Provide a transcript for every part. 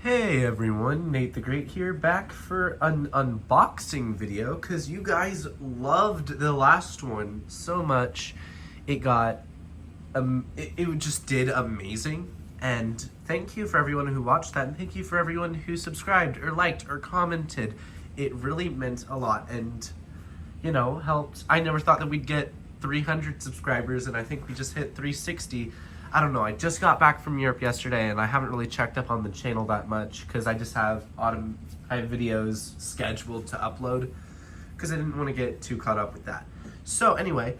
Hey everyone, Nate the Great here, back for an unboxing video because you guys loved the last one so much. It got, it just did amazing, and thank you for everyone who watched that, and thank you for everyone who subscribed or liked or commented. It really meant a lot and, you know, helped. I never thought that we'd get 300 subscribers, and I think we just hit 360. I don't know, I just got back from Europe yesterday and I haven't really checked up on the channel that much because I just have videos scheduled to upload because I didn't want to get too caught up with that. So anyway,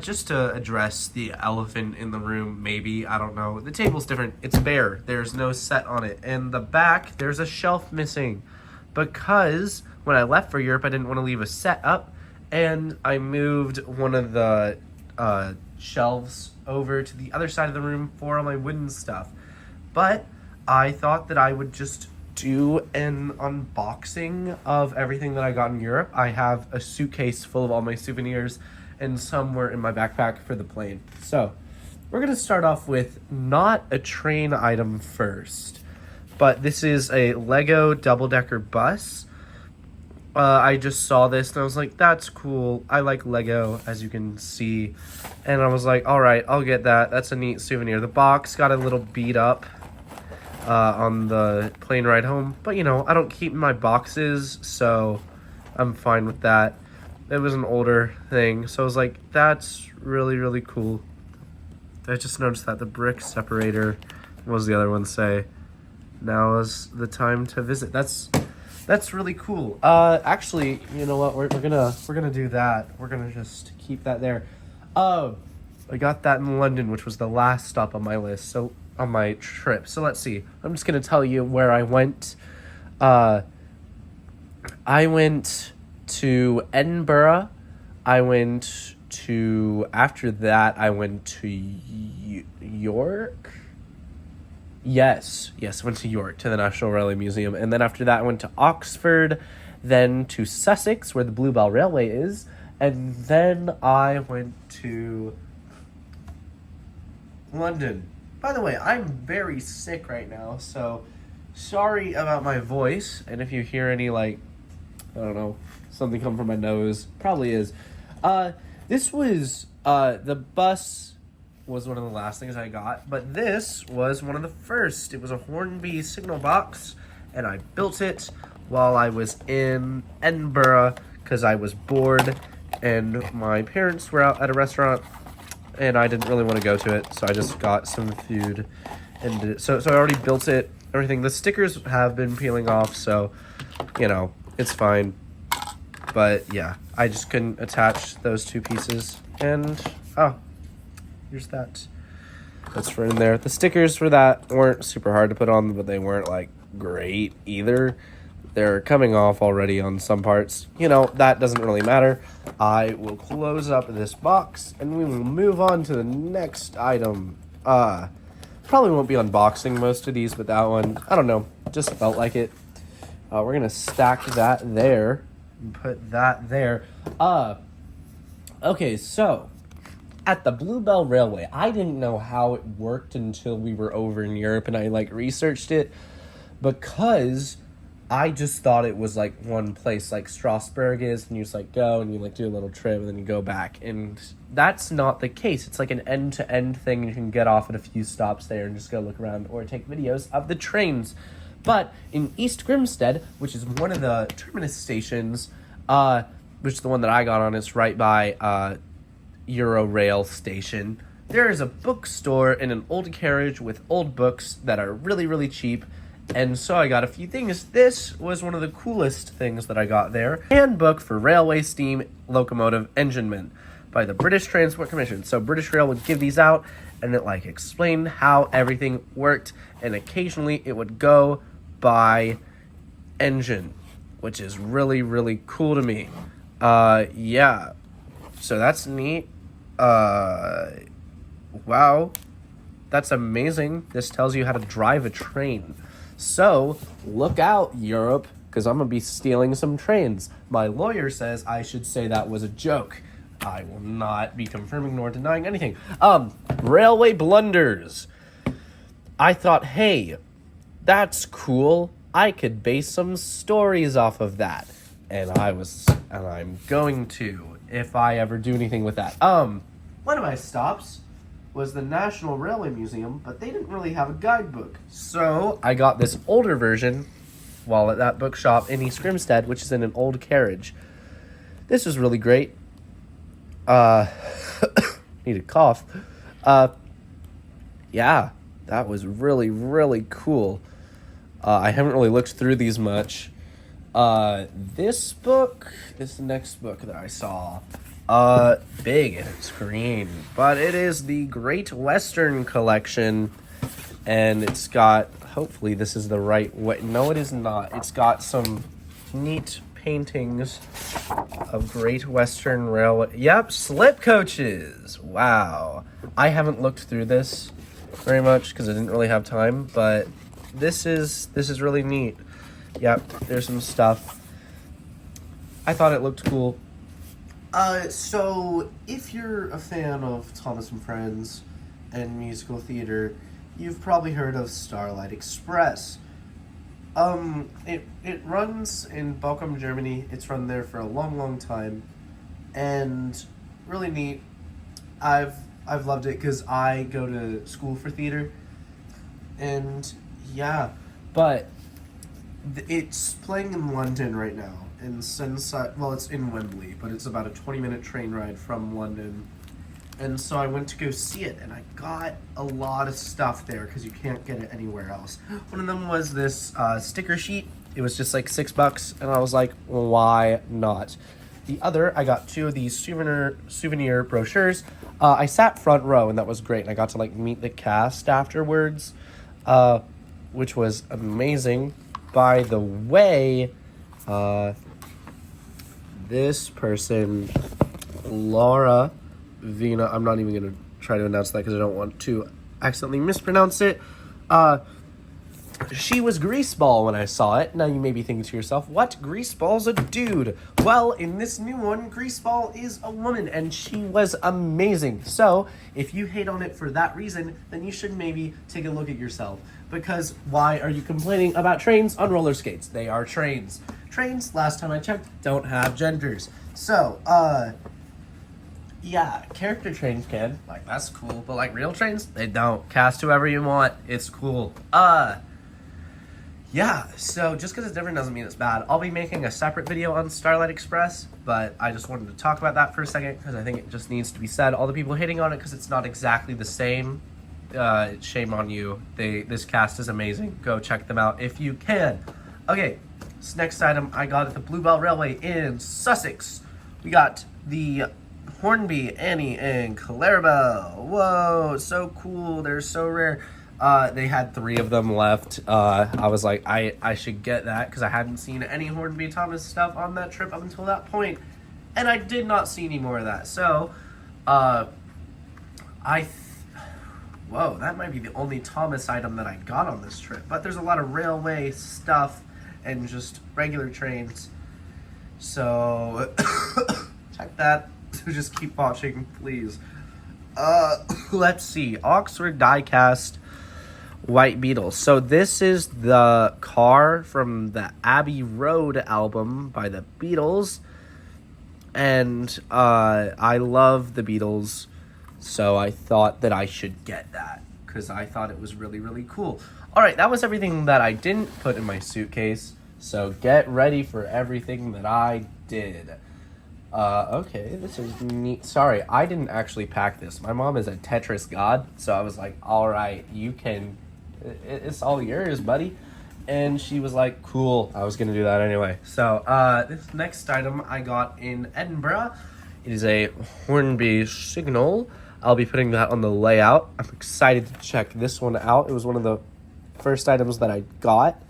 just to address the elephant in the room, maybe, I don't know, the table's different. It's bare, there's no set on it. And the back, there's a shelf missing because when I left for Europe, I didn't want to leave a set up and I moved one of the shelves over to the other side of the room for all my wooden stuff. But I thought that I would just do an unboxing of everything that I got in Europe. I have a suitcase full of all my souvenirs and some were in my backpack for the plane. So we're gonna start off with not a train item first, but this is a Lego double-decker bus. I just saw this and I was like, that's cool. I like Lego, as you can see. And I was like, all right, I'll get that. That's a neat souvenir. The box got a little beat up on the plane ride home. But, you know, I don't keep my boxes, so I'm fine with that. It was an older thing. So I was like, that's really, really cool. I just noticed that the brick separator, what was the other one say? Now is the time to visit. That's really cool. Actually, you know what? We're gonna do that. We're gonna just keep that there. I got that in London, which was the last stop on my list. So on my trip. So let's see. I'm just gonna tell you where I went. I went to Edinburgh. After that, I went to York. Yes, I went to York, to the National Railway Museum, and then after that I went to Oxford, then to Sussex, where the Bluebell Railway is, and then I went to London. By the way, I'm very sick right now, so sorry about my voice, and if you hear any, like, I don't know, something come from my nose, probably is. This was, the bus was one of the last things I got, but this was one of the first. It was a Hornby signal box, and I built it while I was in Edinburgh because I was bored, and my parents were out at a restaurant, and I didn't really want to go to it, so I just got some food and did it. So I already built it, everything. The stickers have been peeling off, so, you know, it's fine. But yeah, I just couldn't attach those two pieces, and, oh, here's that. That's for in there. The stickers for that weren't super hard to put on, but they weren't, like, great either. They're coming off already on some parts. You know, that doesn't really matter. I will close up this box, and we will move on to the next item. Probably won't be unboxing most of these, but that one, I don't know, just felt like it. We're gonna stack that there and put that there. Okay, so at the Bluebell Railway, I didn't know how it worked until we were over in Europe and I, like, researched it, because I just thought it was, like, one place, like Strasbourg is, and you just, like, go and you, like, do a little trip and then you go back, and that's not the case. It's, like, an end-to-end thing. You can get off at a few stops there and just go look around or take videos of the trains. But in East Grimstead, which is one of the terminus stations, which is the one that I got on, is right by, Eurorail station, there is a bookstore in an old carriage with old books that are really, really cheap, and so I got a few things. This was one of the coolest things that I got there. Handbook for Railway Steam Locomotive Enginemen by the British Transport Commission. So British Rail would give these out, and it, like, explained how everything worked, and occasionally it would go by engine, which is really, really cool to me. Yeah, so that's neat. Wow, that's amazing. This tells you how to drive a train. So, look out, Europe, because I'm going to be stealing some trains. My lawyer says I should say that was a joke. I will not be confirming nor denying anything. Railway blunders. I thought, hey, that's cool. I could base some stories off of that. And I'm going to, if I ever do anything with that. One of my stops was the National Railway Museum, but they didn't really have a guidebook. So I got this older version while at that bookshop in East Grimstead, which is in an old carriage. This was really great. Need a cough. Yeah, that was really, really cool. I haven't really looked through these much. This next book that I saw, big and it's green, but it is the Great Western Collection, and it's got, hopefully this is the right way. No, it is not. It's got some neat paintings of Great Western Railway. Yep, slip coaches. Wow. I haven't looked through this very much because I didn't really have time, but this is really neat. Yep, there's some stuff. I thought it looked cool. So if you're a fan of Thomas and Friends and musical theater, you've probably heard of Starlight Express. It runs in Bochum, Germany. It's run there for a long, long time, and really neat. I've loved it because I go to school for theater, and yeah, but it's playing in London right now. It's in Wembley, but it's about a 20-minute train ride from London. And so I went to go see it, and I got a lot of stuff there because you can't get it anywhere else. One of them was this sticker sheet. It was just like $6, and I was like, why not? The other, I got 2 of these souvenir brochures. I sat front row, and that was great. And I got to like meet the cast afterwards, which was amazing. By the way, this person, Laura Vina, I'm not even going to try to announce that because I don't want to accidentally mispronounce it. She was Greaseball when I saw it. Now you may be thinking to yourself, what? Greaseball's a dude. Well, in this new one, Greaseball is a woman, and she was amazing. So, if you hate on it for that reason, then you should maybe take a look at yourself. Because why are you complaining about trains on roller skates? They are trains. Trains, last time I checked, don't have genders. So, yeah, character trains can. Like, that's cool. But, like, real trains, they don't. Cast whoever you want. It's cool. Yeah, so just because it's different doesn't mean it's bad. I'll be making a separate video on Starlight Express, but I just wanted to talk about that for a second because I think it just needs to be said. All the people hating on it because it's not exactly the same, shame on you. This cast is amazing. Go check them out if you can. Okay, this next item I got at the Bluebell Railway in Sussex. We got the Hornby, Annie, and Clarabelle. Whoa, so cool. They're so rare. They had 3 of them left. I was like, I should get that because I hadn't seen any Hornby Thomas stuff on that trip up until that point, and I did not see any more of that. So, whoa, that might be the only Thomas item that I got on this trip. But there's a lot of railway stuff and just regular trains. So, check that. Just keep watching, please. Let's see. Oxford diecast White Beetle. So this is the car from the Abbey Road album by the Beatles, and I love the Beatles, so I thought that I should get that because I thought it was really, really cool. Alright, that was everything that I didn't put in my suitcase, so get ready for everything that I did. Okay, this is neat. Sorry, I didn't actually pack this. My mom is a Tetris god, so I was like, alright, you can... It's all yours, buddy. And she was like, cool. I was going to do that anyway. So, this next item I got in Edinburgh. It is a Hornby Signal. I'll be putting that on the layout. I'm excited to check this one out. It was one of the first items that I got.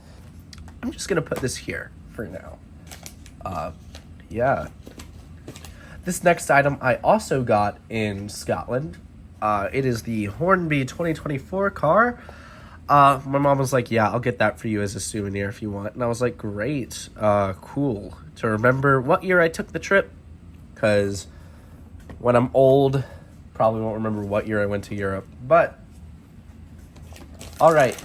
I'm just going to put this here for now. Yeah. This next item I also got in Scotland. It is the Hornby 2024 car. My mom was like, yeah, I'll get that for you as a souvenir if you want. And I was like, great, cool. To remember what year I took the trip, because when I'm old, probably won't remember what year I went to Europe. But, all right,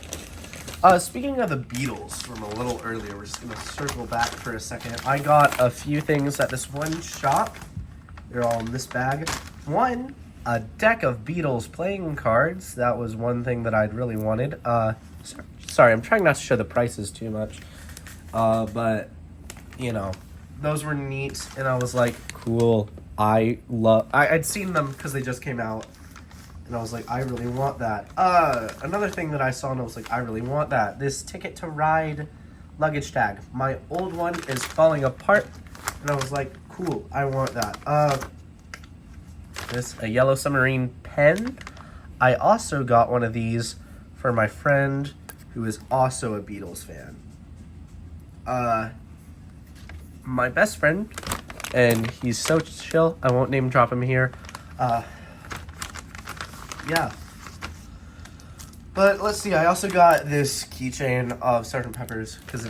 Speaking of the Beatles from a little earlier, we're just gonna circle back for a second. I got a few things at this one shop. They're all in this bag. One, a deck of Beatles playing cards. That was one thing that I'd really wanted. Sorry, I'm trying not to show the prices too much. But, you know, those were neat, and I was like, cool. I'd seen them because they just came out, and I was like, I really want that. Another thing that I saw, and I was like, I really want that. This Ticket to Ride luggage tag. My old one is falling apart, and I was like, cool, I want that. A yellow submarine pen. I also got one of these for my friend who is also a Beatles fan. My best friend, and he's so chill, I won't name drop him here. Yeah. But let's see, I also got this keychain of Sgt. Pepper's because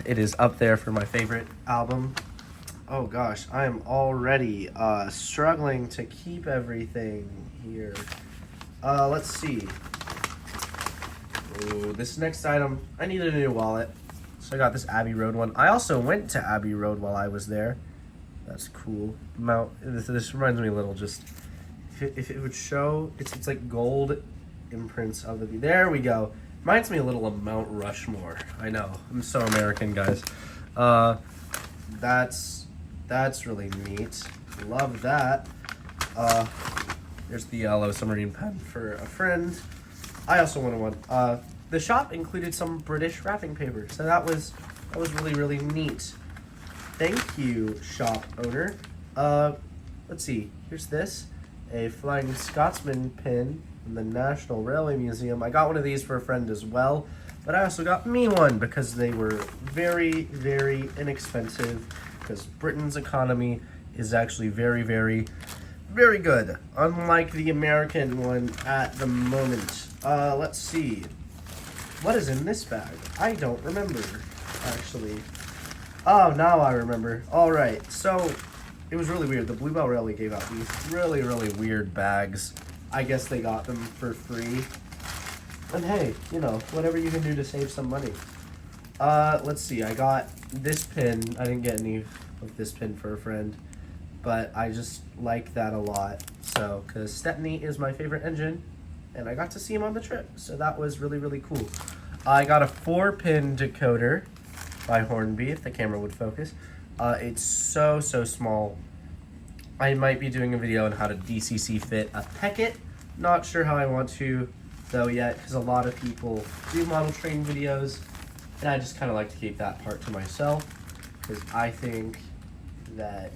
it is up there for my favorite album. Oh gosh, I am already struggling to keep everything here. Let's see. Ooh, this next item, I needed a new wallet. So I got this Abbey Road one. I also went to Abbey Road while I was there. That's cool. This reminds me a little, just if it would show, it's like gold imprints of the, there we go. Reminds me a little of Mount Rushmore. I know, I'm so American, guys. That's really neat. Love that. There's the yellow submarine pen for a friend. I also wanted one. The shop included some British wrapping paper, so that was really, really neat. Thank you, shop owner. Let's see. Here's this, a Flying Scotsman pin from the National Railway Museum. I got one of these for a friend as well, but I also got me one because they were very, very inexpensive, because Britain's economy is actually very, very, very good, unlike the American one at the moment. Let's see. What is in this bag? I don't remember, actually. Oh, now I remember. All right, so it was really weird. The Bluebell Railway gave out these really, really weird bags. I guess they got them for free. And hey, you know, whatever you can do to save some money. Let's see. I got this pin. I didn't get any of this pin for a friend, but I just like that a lot. So, because Stepney is my favorite engine, and I got to see him on the trip, so that was really, really cool. I got a 4-pin decoder by Hornby, if the camera would focus. It's so small. I might be doing a video on how to DCC fit a Peckett. Not sure how I want to, though, yet, because a lot of people do model train videos, and I just kind of like to keep that part to myself, because I think that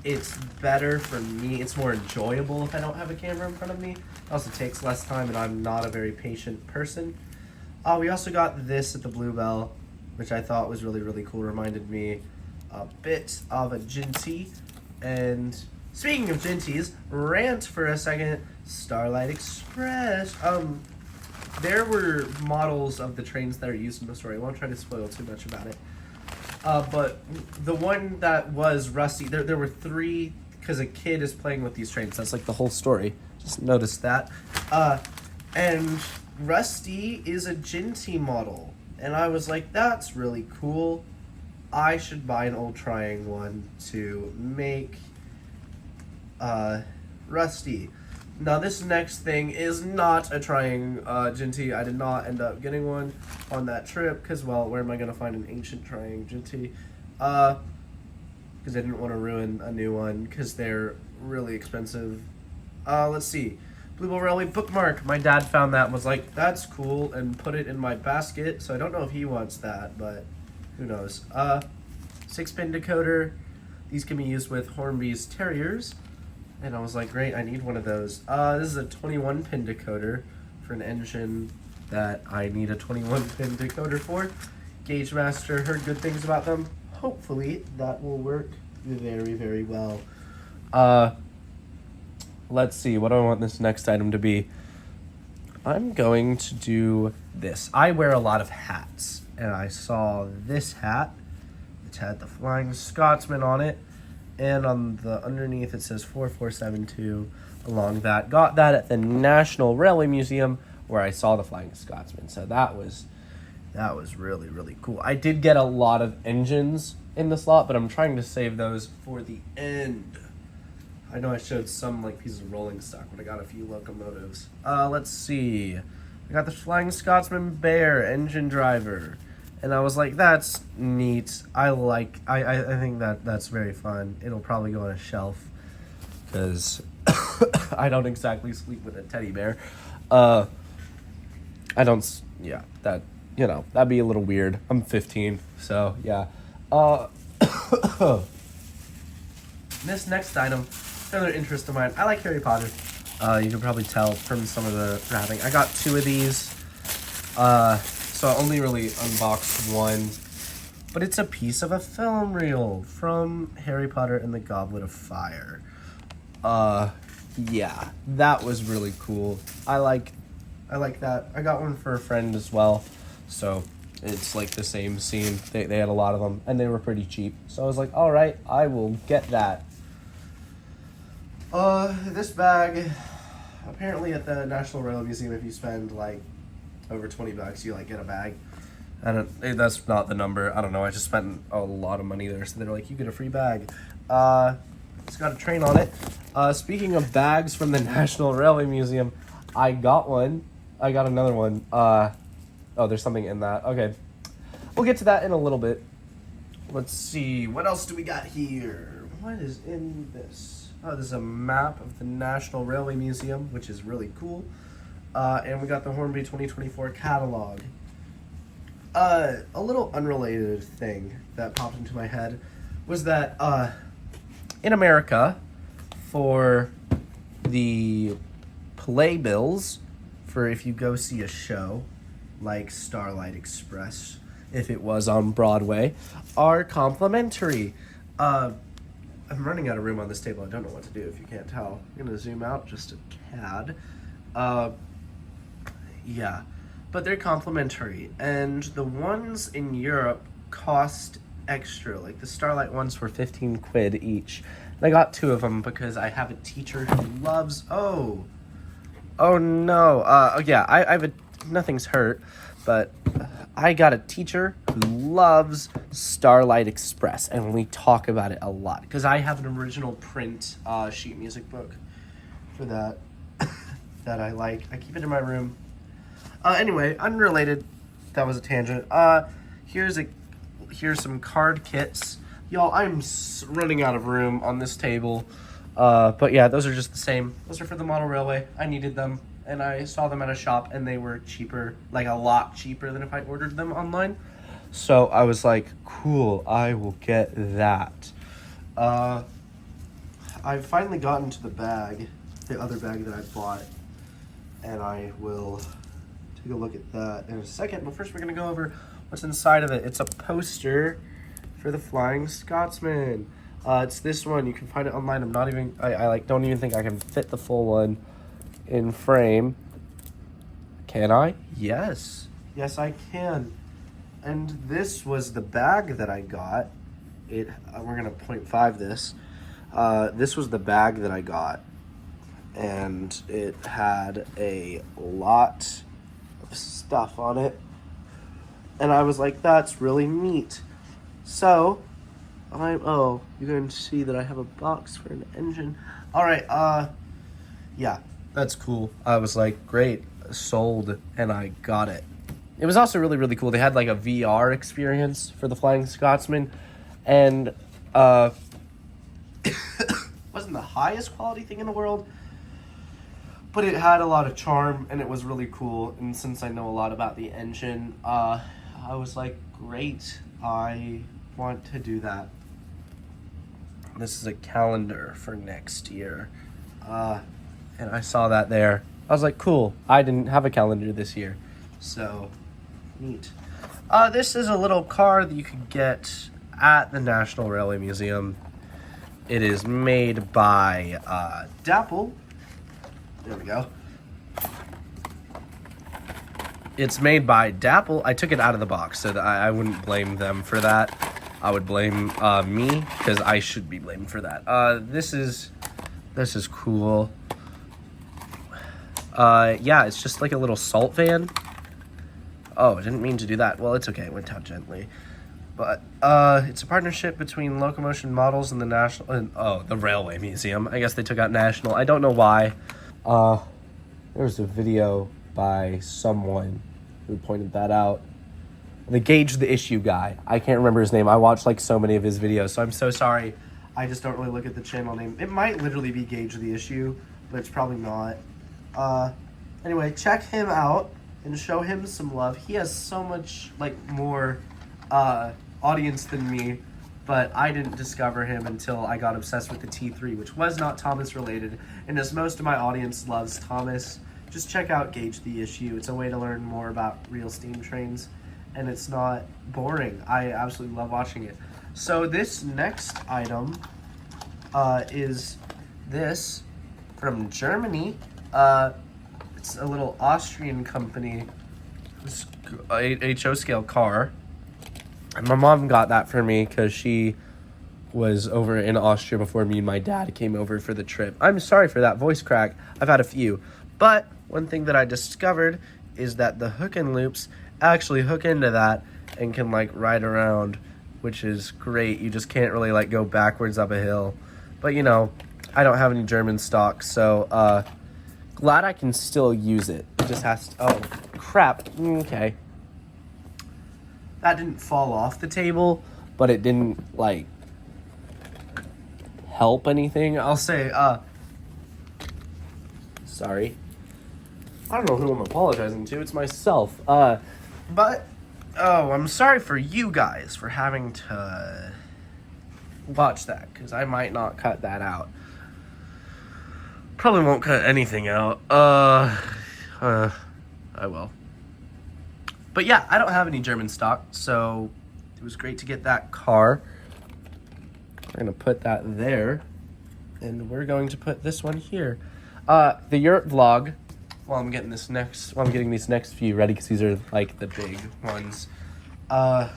it's better for me. It's more enjoyable if I don't have a camera in front of me. It also takes less time, and I'm not a very patient person. We also got this at the Bluebell, which I thought was really, really cool. Reminded me a bit of a Ginty. And speaking of Ginties, rant for a second, Starlight Express. There were models of the trains that are used in the story. I won't try to spoil too much about it. But the one that was rusty, there were 3, because a kid is playing with these trains. That's like the whole story. Just noticed that. And Rusty is a Ginty model. And I was like, that's really cool. I should buy an old Triang one to make Rusty. Now this next thing is not a Triang Ginty. I did not end up getting one on that trip because, well, where am I going to find an ancient Triang Ginty? Because I didn't want to ruin a new one because they're really expensive. Let's see. Bluebell Railway bookmark. My dad found that and was like, that's cool, and put it in my basket. So I don't know if he wants that, but who knows. 6-pin decoder. These can be used with Hornby's Terriers. And I was like, great, I need one of those. This is a 21-pin decoder for an engine that I need a 21-pin decoder for. Gauge Master, heard good things about them. Hopefully that will work very, very well. Let's see, what do I want this next item to be? I'm going to do this. I wear a lot of hats, and I saw this hat, which had the Flying Scotsman on it, and on the underneath it says 4472 along that. Got that at the National Railway Museum where I saw the Flying Scotsman. So that was really, really cool. I did get a lot of engines in the slot, but I'm trying to save those for the end. I know I showed some like pieces of rolling stock, but I got a few locomotives. Let's see. I got the Flying Scotsman Bear engine driver, and I was like, that's neat. I think that's very fun. It'll probably go on a shelf because I don't exactly sleep with a teddy bear. I don't. Yeah, that'd be a little weird. I'm 15, so yeah. This next item, another interest of mine. I like Harry Potter. You can probably tell from some of the wrapping. I got 2 of these. So I only really unboxed one. But it's a piece of a film reel from Harry Potter and the Goblet of Fire. Yeah, that was really cool. I like that. I got one for a friend as well. So it's like the same scene. They had a lot of them, and they were pretty cheap. So I was like, all right, I will get that. This bag, apparently at the National Railway Museum, if you spend like over $20, you like get a bag. That's not the number. I don't know. I just spent a lot of money there, so they're like, you get a free bag. It's got a train on it. Speaking of bags from the National Railway Museum, I got one. I got another one. Oh, there's something in that. Okay. We'll get to that in a little bit. Let's see. What else do we got here? What is in this? Oh, there's a map of the National Railway Museum, which is really cool. And we got the Hornby 2024 catalog. A little unrelated thing that popped into my head was that in America, for the playbills, for if you go see a show like Starlight Express, if it was on Broadway, are complimentary. I'm running out of room on this table. I don't know what to do if you can't tell. I'm going to zoom out just a tad. Yeah, but they're complimentary. And the ones in Europe cost extra. Like the Starlight ones were 15 quid each. And I got 2 of them because I have a teacher who loves... Oh no. Yeah, nothing's hurt, but I got a teacher who loves Starlight Express, and we talk about it a lot because I have an original print sheet music book for that that I like. I keep it in my room. Anyway, unrelated. That was a tangent. Here's some card kits. Y'all, I'm running out of room on this table. But yeah, those are just the same. Those are for the model railway. I needed them, and I saw them at a shop, and they were cheaper, like a lot cheaper than if I ordered them online. So I was like, cool, I will get that. I've finally gotten to the bag, the other bag that I bought, and I will take a look at that in a second. But first we're gonna go over what's inside of it. It's a poster for the Flying Scotsman. It's this one. You can find it online. I don't even think I can fit the full one in frame. Can I? Yes, I can. And this was the bag that I got. We're gonna 0.5 this. This was the bag that I got, and it had a lot of stuff on it, and I was like, that's really neat. So you can see that I have a box for an engine. All right, yeah, that's cool. I was like, great, sold, and I got it. It was also really, really cool. They had like a VR experience for the Flying Scotsman, and wasn't the highest quality thing in the world, but it had a lot of charm, and it was really cool. And since I know a lot about the engine, I was like, great, I want to do that. This is a calendar for next year, and I saw that there. I was like, cool, I didn't have a calendar this year, so neat. This is a little car that you can get at the National Railway Museum. It is made by Dapple. There we go. It's made by Dapple. I took it out of the box, so that I wouldn't blame them for that. I would blame me, because I should be blamed for that. This is cool. Yeah, it's just like a little salt van. Oh, I didn't mean to do that. Well, it's okay. It went out gently. But it's a partnership between Locomotion Models and the the Railway Museum. I guess they took out National. I don't know why. There was a video by someone who pointed that out. The Gauge the Issue guy. I can't remember his name. I watched like so many of his videos, so I'm so sorry. I just don't really look at the channel name. It might literally be Gauge the Issue, but it's probably not. Anyway, check him out and show him some love. He has so much like more audience than me, but I didn't discover him until I got obsessed with the T3, which was not Thomas related. And as most of my audience loves Thomas, just check out Gauge the Issue. It's a way to learn more about real steam trains, and it's not boring. I absolutely love watching it. So this next item is this from Germany. It's a little Austrian company, this HO scale car. And my mom got that for me because she was over in Austria before me and my dad came over for the trip. I'm sorry for that voice crack. I've had a few. But one thing that I discovered is that the hook and loops actually hook into that and can like ride around, which is great. You just can't really like go backwards up a hill. But you know, I don't have any German stock, so glad I can still use it. It just has to, oh crap, okay. That didn't fall off the table, but it didn't like help anything. I'll say, sorry. I don't know who I'm apologizing to. It's myself. But, oh, I'm sorry for you guys for having to watch that, because I might not cut that out. Probably won't cut anything out. I will. But yeah, I don't have any German stock, so it was great to get that car. We're gonna put that there, and we're going to put this one here. The yurt vlog. While I'm getting these next few ready, because these are like the big ones. The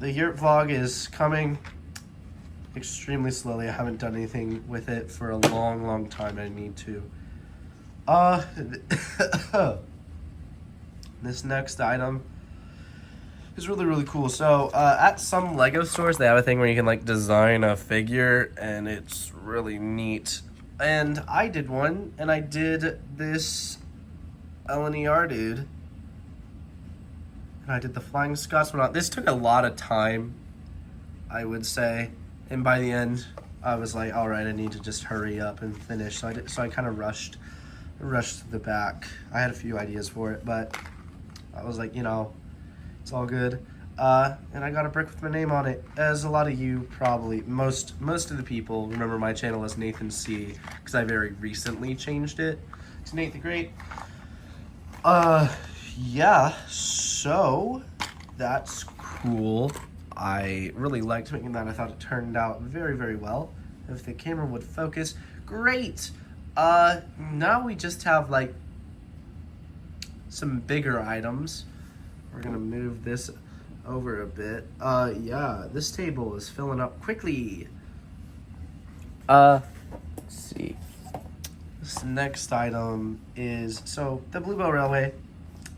yurt vlog is coming extremely slowly. I haven't done anything with it for a long, long time. I need to. This next item is really, really cool. So at some Lego stores, they have a thing where you can like design a figure, and it's really neat. And I did one, and I did this LNER dude. And I did the Flying Scotsman. This took a lot of time, I would say. And by the end, I was like, all right, I need to just hurry up and finish. So I kind of rushed to the back. I had a few ideas for it, but I was like, you know, it's all good. And I got a brick with my name on it. As a lot of you probably, most of the people remember my channel as Nathan C, because I very recently changed it to Nate the Great. Yeah, so that's cool. I really liked making that. I thought it turned out very, very well. If the camera would focus, great. Now we just have like some bigger items. We're gonna move this over a bit. Yeah, this table is filling up quickly. Let's see. This next item is, so the Bluebell Railway,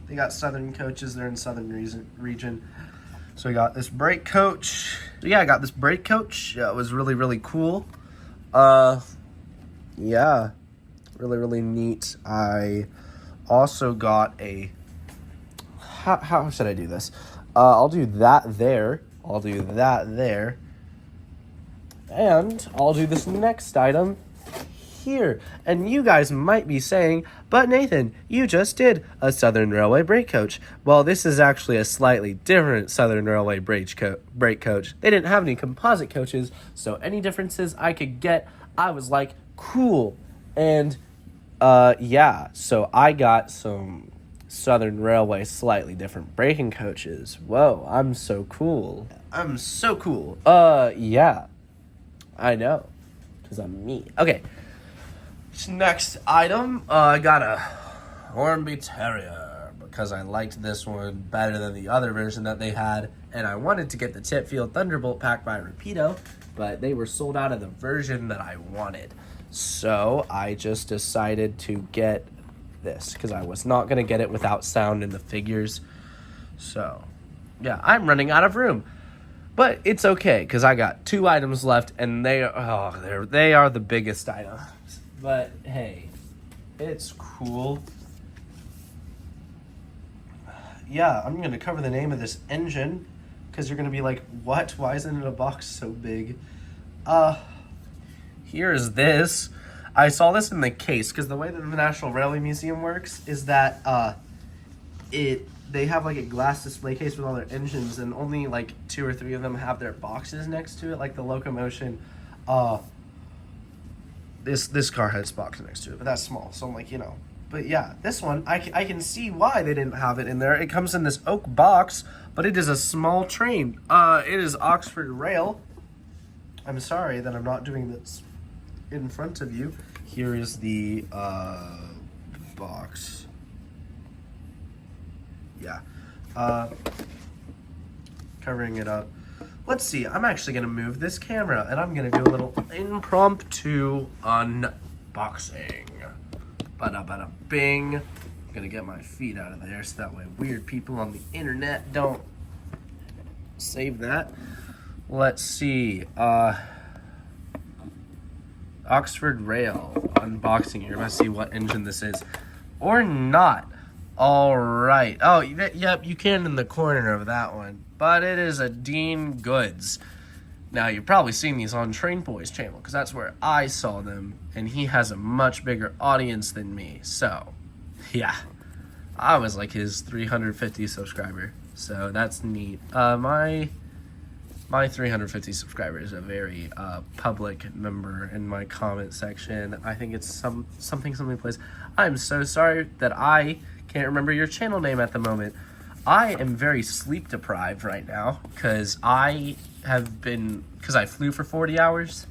they got Southern coaches. They're in Southern region. So we got this brake coach. Yeah, I got this brake coach. Yeah, it was really, really cool. Yeah, really, really neat. I also got a, how should I do this? I'll do that there. I'll do that there. And I'll do this next item here. And you guys might be saying, but Nathan, you just did a Southern Railway brake coach. Well, this is actually a slightly different Southern Railway brake coach. They didn't have any composite coaches, so any differences I could get, I was like, cool. And yeah, so I got some Southern Railway slightly different braking coaches. Whoa, I'm so cool. I'm so cool. Yeah, I know, because I'm me. Okay, next item, I got a Hornby Terrier, because I liked this one better than the other version that they had, and I wanted to get the Tipfield Thunderbolt pack by Rapido, but they were sold out of the version that I wanted. So I just decided to get this because I was not going to get it without sound in the figures. So, yeah, I'm running out of room. But it's okay because I got 2 items left, and they are the biggest items. But hey, it's cool. Yeah, I'm going to cover the name of this engine because you're going to be like, what? Why isn't it a box so big? Here's this. I saw this in the case because the way that the National Railway Museum works is that they have like a glass display case with all their engines, and only like 2 or 3 of them have their boxes next to it, like the locomotion. This car has its box next to it, but that's small, so I'm like, you know. But yeah, this one, I can see why they didn't have it in there. It comes in this oak box, but it is a small train. It is Oxford Rail. I'm sorry that I'm not doing this in front of you. Here is the box. Yeah. Covering it up. Let's see, I'm actually gonna move this camera and I'm gonna do a little impromptu unboxing. Bada bada bing. I'm gonna get my feet out of there so that way weird people on the internet don't save that. Let's see. Oxford Rail unboxing here. Let's see what engine this is. Or not. All right. Oh, yep, you can in the corner of that one. But it is a Dean Goods. Now, you've probably seen these on Train Boy's channel because that's where I saw them. And he has a much bigger audience than me. So, yeah. I was like his 350 subscriber. So, that's neat. My 350 subscribers are a very public member in my comment section. I think it's something plays. I'm so sorry that I can't remember your channel name at the moment. I am very sleep deprived right now because I flew for 40 hours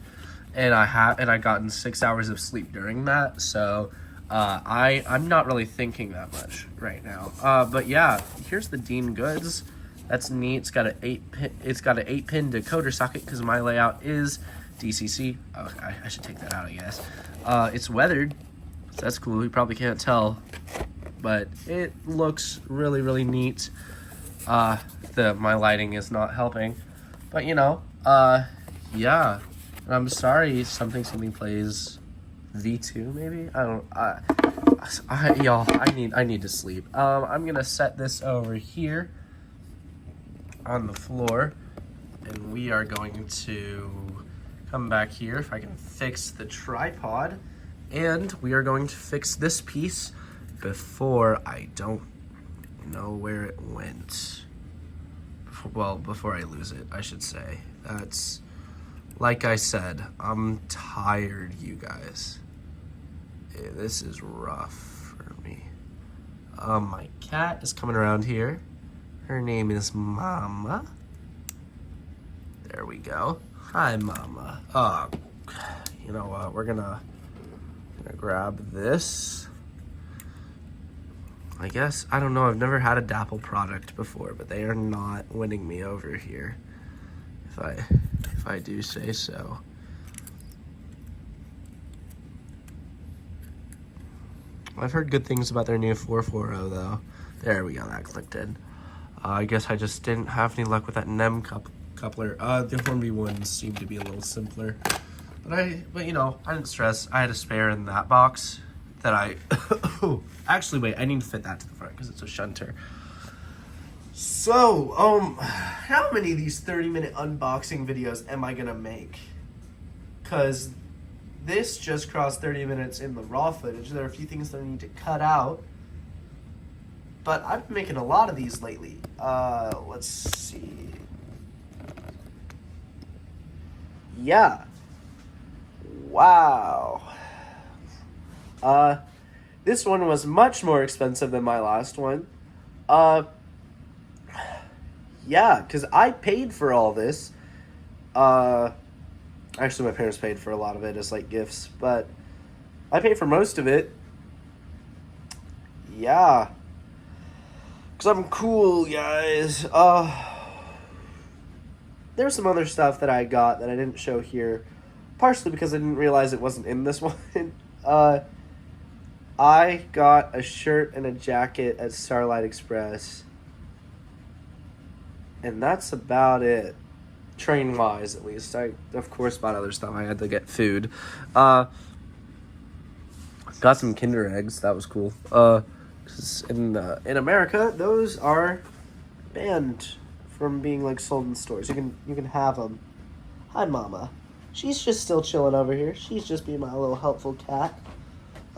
and I gotten 6 hours of sleep during that. So I'm not really thinking that much right now. But yeah, here's the Dean Goods. That's neat. It's got an 8-pin decoder socket because my layout is DCC. Oh, I should take that out, I guess. It's weathered, so that's cool. You probably can't tell, but it looks really, really neat. My lighting is not helping, but you know, yeah. And I'm sorry, something plays V2 maybe. I need to sleep. I'm gonna set this over here on the floor, and we are going to come back here if I can fix the tripod, and we are going to fix this piece before I don't know where it went. Before I lose it, I should say. That's, like I said, I'm tired, you guys. This is rough for me. My cat is coming around here. Her name is Mama. There we go. Hi, Mama. You know what? We're gonna grab this. I guess, I don't know, I've never had a Dapple product before, but they are not winning me over here, if I do say so. I've heard good things about their new 440 though. There we go, that clicked in. I guess I just didn't have any luck with that NEM coupler. The Hornby ones seem to be a little simpler. But you know, I didn't stress. I had a spare in that box that actually, wait, I need to fit that to the front because it's a shunter. So, how many of these 30-minute unboxing videos am I gonna make? Because this just crossed 30 minutes in the raw footage. There are a few things that I need to cut out. But I've been making a lot of these lately. Let's see. Yeah. Wow. This one was much more expensive than my last one. Yeah, because I paid for all this. Actually, my parents paid for a lot of it as like gifts, but I paid for most of it. Yeah. Because I'm cool, guys. There's some other stuff that I got that I didn't show here. partially because I didn't realize it wasn't in this one. I got a shirt and a jacket at Starlight Express. And that's about it. Train-wise, at least. I, of course, bought other stuff. I had to get food. Got some Kinder Eggs. That was cool. 'Cause in America, those are banned from being, like, sold in stores. You can have them. Hi, Mama. She's just still chilling over here. She's just being my little helpful cat.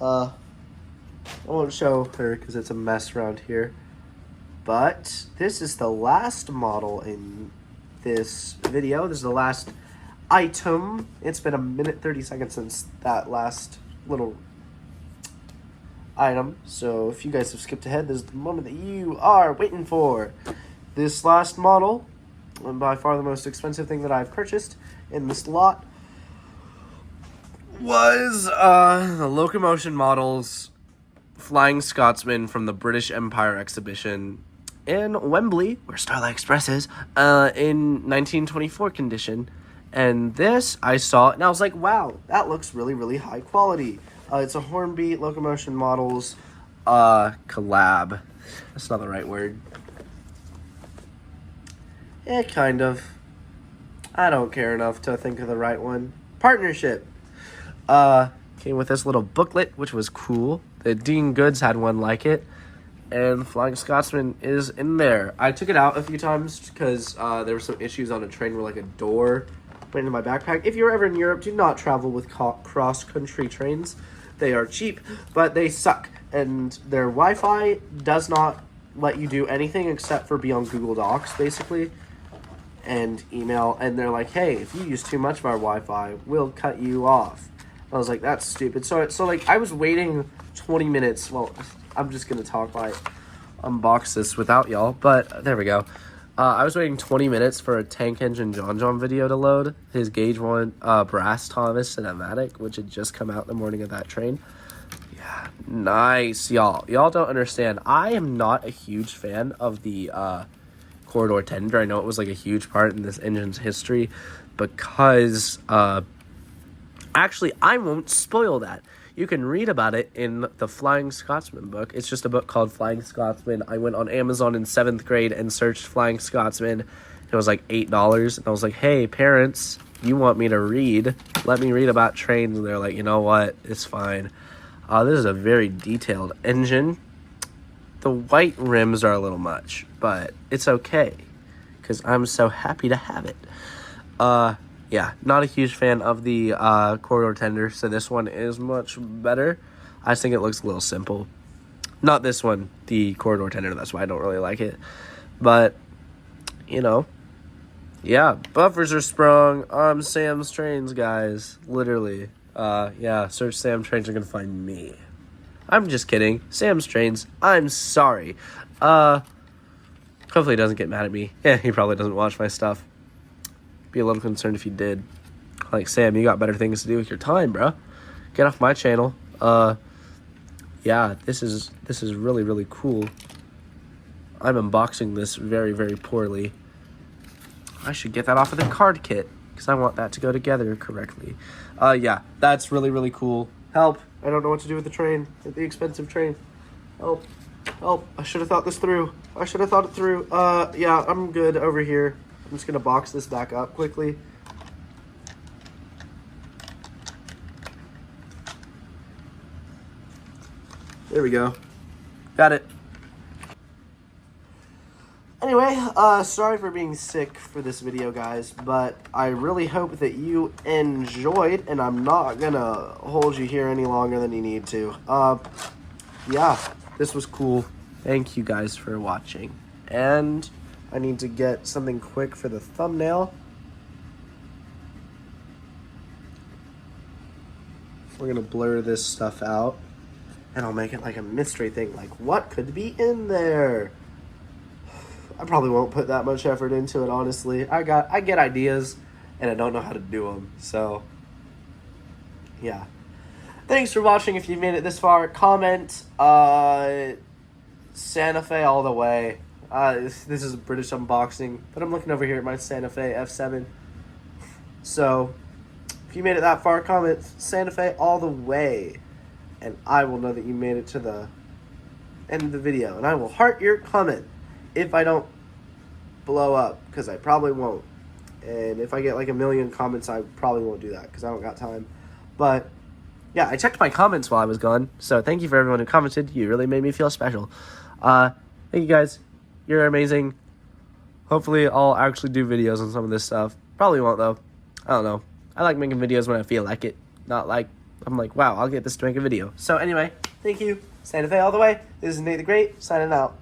I won't show her because it's a mess around here. But this is the last model in this video. This is the last item. It's been 1 minute 30 seconds since that last little item. So if you guys have skipped ahead, this is the moment that you are waiting for. This last model, and by far the most expensive thing that I've purchased in this lot, was the Locomotion Models Flying Scotsman from the British Empire exhibition in Wembley, where Starlight Express is, in 1924 condition. And this, I saw, and I was like, wow, that looks really, really high quality. It's a Hornby Locomotion Models collab. That's not the right word. Kind of. I don't care enough to think of the right one. Partnership. Came with this little booklet, which was cool. The Dean Goods had one like it. And the Flying Scotsman is in there. I took it out a few times because there were some issues on a train where, like, a door went into my backpack. If you're ever in Europe, do not travel with cross-country trains. They are cheap, but they suck. And their Wi-Fi does not let you do anything except for be on Google Docs, basically, and email. And they're like, hey, if you use too much of our Wi-Fi, we'll cut you off. I was like, that's stupid. So like, I was waiting 20 minutes. Well, I'm just going to talk like unbox this without y'all, but there we go. I was waiting 20 minutes for a Tank Engine John video to load. His Gauge 1 Brass Thomas Cinematic, which had just come out the morning of that train. Yeah, nice, y'all. Y'all don't understand. I am not a huge fan of the Corridor Tender. I know it was like a huge part in this engine's history because... actually, I won't spoil that. You can read about it in the Flying Scotsman book. It's just a book called Flying Scotsman. I went on Amazon in 7th grade and searched Flying Scotsman. It was like $8. And I was like, hey, parents, you want me to read? Let me read about trains. And they're like, you know what? It's fine. This is a very detailed engine. The white rims are a little much, but it's okay because I'm so happy to have it. Yeah, not a huge fan of the Corridor Tender, so this one is much better. I just think it looks a little simple. Not this one, the Corridor Tender, that's why I don't really like it. But, you know, yeah, buffers are sprung on Sam's Trains, guys, literally. Yeah, search Sam Trains, you're gonna find me. I'm just kidding. Sam's Trains, I'm sorry. Hopefully he doesn't get mad at me. Yeah, he probably doesn't watch my stuff. Be a little concerned if you did. Like, Sam, you got better things to do with your time, bro. Get off my channel. Yeah, this is really, really cool. I'm unboxing this very, very poorly. I should get that off of the card kit because I want that to go together correctly. Yeah, that's really, really cool. Help. I don't know what to do with the train. The expensive train. Help. Help. I should have thought this through. I should have thought it through. Yeah, I'm good over here. I'm just going to box this back up quickly. There we go. Got it. Anyway, sorry for being sick for this video, guys, but I really hope that you enjoyed, and I'm not going to hold you here any longer than you need to. Yeah, this was cool. Thank you guys for watching. And I need to get something quick for the thumbnail. We're going to blur this stuff out. And I'll make it like a mystery thing. Like, what could be in there? I probably won't put that much effort into it, honestly. I get ideas, and I don't know how to do them. So, yeah. Thanks for watching. If you made it this far, comment. Santa Fe all the way. This is a British unboxing, but I'm looking over here at my Santa Fe F7. So, If you made it that far, comment Santa Fe all the way. And I will know that you made it to the end of the video. And I will heart your comment if I don't blow up, because I probably won't. And if I get like 1 million comments, I probably won't do that because I don't got time. But yeah, I checked my comments while I was gone. So thank you for everyone who commented. You really made me feel special. Thank you guys. You're amazing. Hopefully I'll actually do videos on some of this stuff. Probably won't though. I don't know. I like making videos when I feel like it. Not like, I'm like, wow, I'll get this to make a video. So anyway, thank you. Santa Fe all the way. This is Nate the Great, signing out.